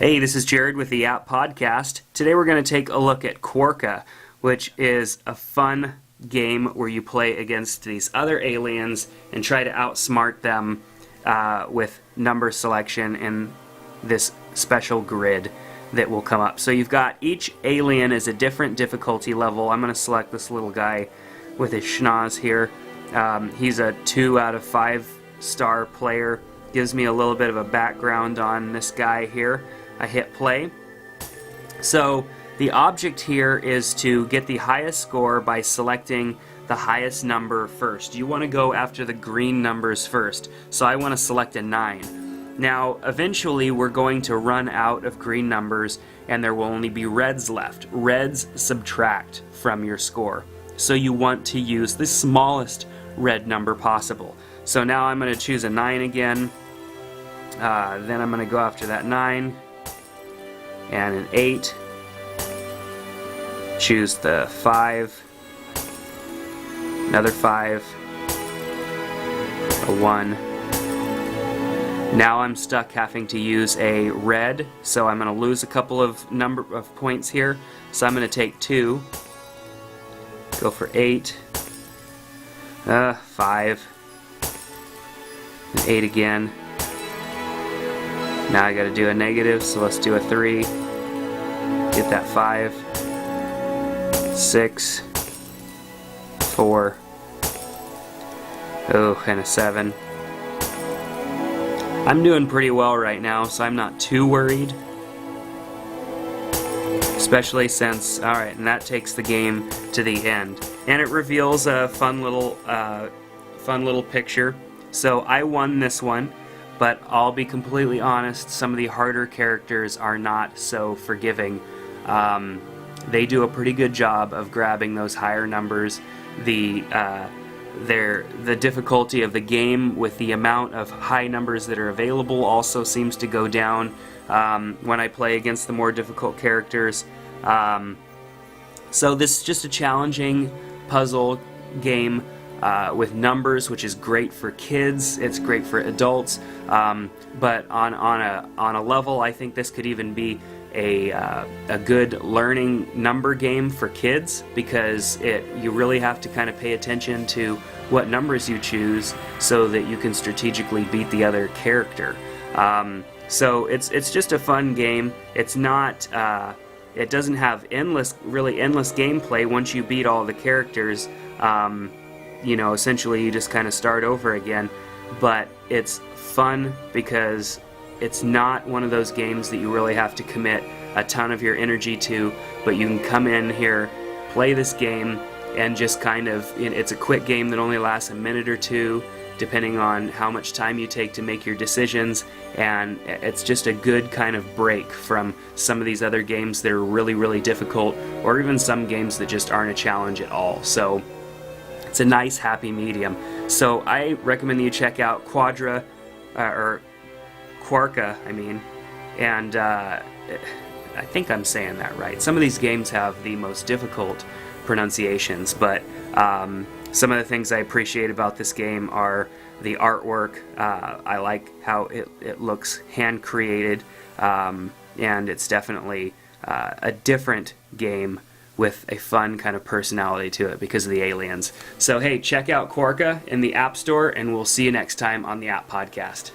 Hey, this is Jared with the App Podcast. Today we're going to take a look at Quarqa, which is a fun game where you play against these other aliens and try to outsmart them with number selection in this special grid that will come up. So you've got each alien is a different difficulty level. I'm going to select this little guy with his schnoz here. He's a 2 out of 5 star player. Gives me a little bit of a background on this guy here. I hit play. So the object here is to get the highest score by selecting the highest number first. You want to go after the green numbers first. So I want to select a 9. Now eventually we're going to run out of green numbers and there will only be reds left. Reds subtract from your score. So you want to use the smallest red number possible. So now I'm going to choose a 9 again. Then I'm going to go after that 9 and an 8. Choose the 5, another 5, a 1. Now I'm stuck having to use a red, so I'm going to lose a couple of points here. So I'm going to take 2, go for 8, 5, and 8 again. Now I got to do a negative, so let's do a 3. Get that 5, 6, 4, and a 7. I'm doing pretty well right now, so I'm not too worried. Especially since, alright, and that takes the game to the end. And it reveals a fun little picture. So I won this one. But I'll be completely honest, some of the harder characters are not so forgiving. They do a pretty good job of grabbing those higher numbers. The difficulty of the game with the amount of high numbers that are available also seems to go down when I play against the more difficult characters. So this is just a challenging puzzle game. With numbers, which is great for kids, it's great for adults, but on a level, I think this could even be a good learning number game for kids, because you really have to kind of pay attention to what numbers you choose so that you can strategically beat the other character. So it's just a fun game. It's not. It doesn't have really endless gameplay once you beat all the characters. You know, essentially you just kind of start over again, but it's fun because it's not one of those games that you really have to commit a ton of your energy to, but you can come in here, play this game, and just kind of, it's a quick game that only lasts a minute or two, depending on how much time you take to make your decisions, and it's just a good kind of break from some of these other games that are really, really difficult, or even some games that just aren't a challenge at all. So it's a nice happy medium. So I recommend that you check out Quarqa, I mean, and I think I'm saying that right. Some of these games have the most difficult pronunciations, but some of the things I appreciate about this game are the artwork. I like how it looks hand-created, and it's definitely a different game with a fun kind of personality to it because of the aliens. So hey, check out Quarqa in the App Store, and we'll see you next time on the App Podcast.